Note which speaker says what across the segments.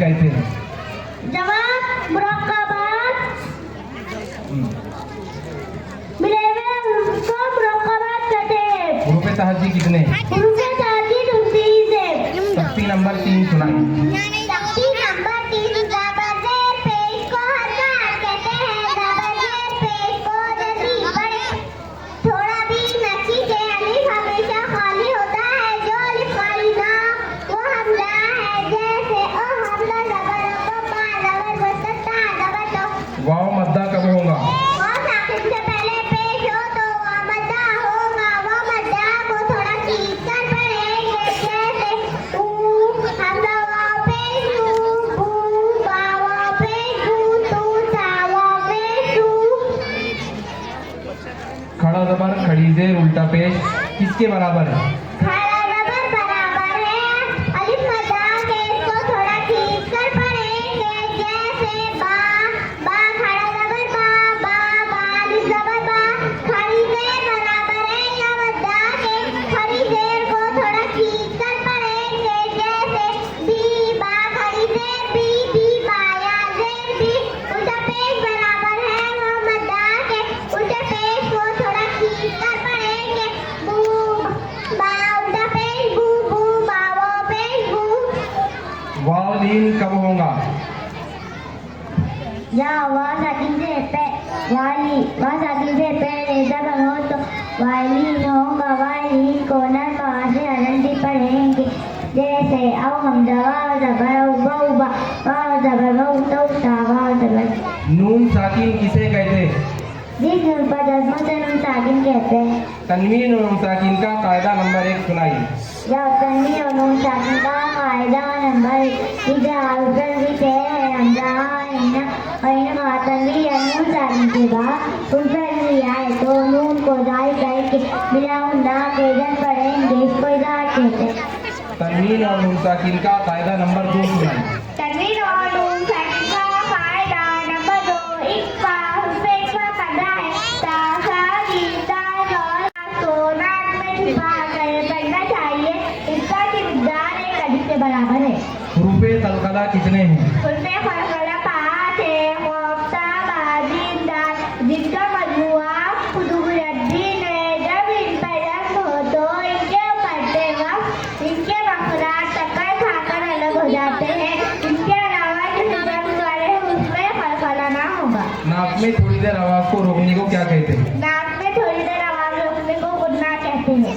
Speaker 1: कहते हैं?
Speaker 2: जवाब मुराक़बात। मिलेवे उनको मुराक़बात कहते हैं।
Speaker 1: हुरूफ़े तहज्जी कितने हैं?
Speaker 2: हुरूफ़े तहज्जी 29 है।
Speaker 1: तख्ती नंबर 3 सुनाइए।
Speaker 2: तख्ती नंबर 3 ज़बर ज़ेर पेश को हरकत कहते हैं। ज़बर ज़ेर पेश को जल्दी पढ़े, थोड़ा भी न खींचे। अलिफ हमेशा खाली होता है, जो अलिफ खाली ना वो हमजा है। जैसे ओ हमजा ज़बर को बा ज़बर वसता ज़बर तो।
Speaker 1: वाव मद्दा कब होगा?
Speaker 2: वाव साकिन से पहले पेश हो तो वाव मद्दा होगा। वाव मद्दा को थोड़ा खींच कर पढ़ेंगे। जैसे ऊ हमजा वाव पेश ऊ बू बा वाव पेश ऊ तू सा वाव पेश ऊ।
Speaker 1: खड़ा ज़बर खड़ी ज़ेर उल्टा पेश किसके बराबर है?
Speaker 2: खड़ा ज़बर बराबर है अलिफ मद्दा के, इसको थोड़ा खींच कर पढ़ेंगे। जैसे बा बा खड़ा ज़बर बा बा अलिफ ज़बर बा। खड़ी ज़ेर बराबर है या मद्दा के, खड़ी ज़ेर को थोड़ा खींच कर पढ़ेंगे। जैसे बी बा खड़ी ज़ेर बी बा या ज़ेर बी उल्टा पेश बराबर है वो मद्दा के, उल्टे पेश को थोड़ा खींच कर पढ़ेंगे। बू बा उल्टा पेश बू बू बा वो पेश बू।
Speaker 1: वाव लीन कब होगा?
Speaker 2: या वाव साकिन से पहले ज़बर हो तो वालीन होगा। वालीन को नरम से हलंदी पढ़ेंगे। जैसे औ हमजा वाव ज़बर औ वाव बा वाव ज़बर वाव तो सा वाव ज़बर।
Speaker 1: नून साकिन किसे कहते हैं?
Speaker 2: जिस नून पर जज़्म से नून साकिन कहते हैं।
Speaker 1: तन्वीन और नून साकिन का कायदा नंबर 1 सुनाइए।
Speaker 2: या तन्वीन और नून साकिन का कायदा नंबर इधर आउटर भी है हमजा इन्ना और इन्ना तन्वीन या नून साकिन के बाद उल्टा भी आए तो नून को जारी करके बिना ना के जन पढ़ेंगे। इसको इधर कहते हैं।
Speaker 1: तन्वीन और नून साकिन का कायदा नंबर 2 सुनाइए।
Speaker 2: तन्वीन और नून साकिन का कायदा नंबर 2 इक्फा हुर्फ़े इक्फा पढ़ना है। ता सा री ता ज़ को नाक में छिपा कर पढ़ना चाहिए। इसका की मिक़दार एक अलिफ के बराबर है।
Speaker 1: हुरूफ़े कलकला कितने हैं?
Speaker 2: हुर्फ़े कलकला 5 है। क़ाफ़ ता बा जीम दाल जिनका मजमुआ कुतुबुद्दीन है। जब इन पर रंग हो तो इनके पढ़ते वक्त इनके मखराज टक्कर खाकर अलग हो जाते हैं। इनके अलावा जो रंग वाले हैं उसमें कलकला ना होगा।
Speaker 1: नाक में थोड़ी देर आवाज़ को रोकने को क्या कहते हैं?
Speaker 2: नाक में थोड़ी देर आवाज रोकने को गुन्ना कहते हैं।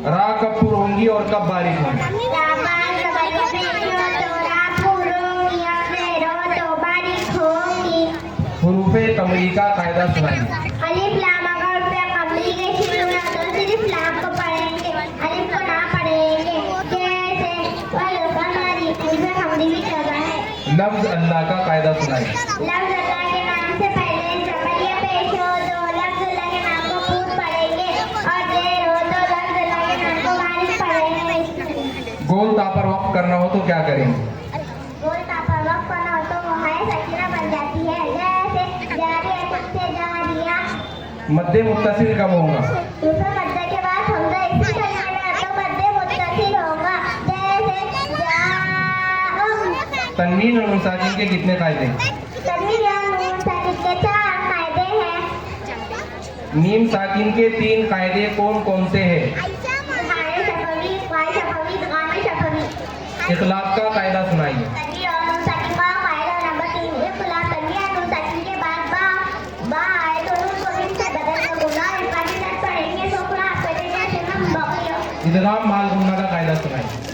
Speaker 1: रा कब पुर होंगी और कब बारिक होंगी?
Speaker 2: राबान ज़बर में हो तो रा पुरोंगी, अफ़ेर हो तो बारिक होंगी।
Speaker 1: हुरूफ़े कमरी का कायदा सुनाइए।
Speaker 2: अलिफ लाम अगर रुपया कमरी के शुरू ना तो सिर्फ लाम को पढ़ेंगे, अलिफ को ना पढ़ेंगे। जैसे वल कमरी उसमें कमरी भी चल रहा है।
Speaker 1: लफ्ज़ अल्लाह का कायदा सुनाइए।
Speaker 2: लफ्ज़ अल्लाह के नाम से पहले ज़बरिया पेश हो तो लफ्ज़ अल्लाह के नाम को पूर पढ़ेंगे और देर हो तो लफ्ज़ अल्लाह के नाम को वारिस पढ़ेंगे।
Speaker 1: गोल ता पर वक़्फ़ करना हो तो क्या करेंगे?
Speaker 2: गोल ता पर वक़्फ़ करना हो तो वो है सकीना बन जाती है। जैसे जारिया से जारिया।
Speaker 1: मद्दे मुत्तसिल कब होगा?
Speaker 2: दूसरे मद्दे के बाद हमजा इसी कलमे में तो मद्दे मुत्तसिल होगा। जैसे जाअ।
Speaker 1: तन्वीन और नून साकिन के कितने कायदे हैं?
Speaker 2: तन्वीन और नून साकिन के 4 कायदे हैं।
Speaker 1: मीम साकिन के 3 कायदे कौन कौन से हैं?
Speaker 2: हाय शफवी, वाय शफवी, गामे शफवी।
Speaker 1: इखलाब का कायदा सुनाइए।
Speaker 2: तन्वीन और नून साकिन का कायदा नंबर 3 इख्तिलाफ। तन्वीन और नून साकिन के बाद बा आए तो नून को मीम से बदल कर बोला इस बात पढ़ेंगे तो कुरान पढ़ेंगे से हम बाकी
Speaker 1: इदगाम माल गुन्ना का कायदा सुनाइए।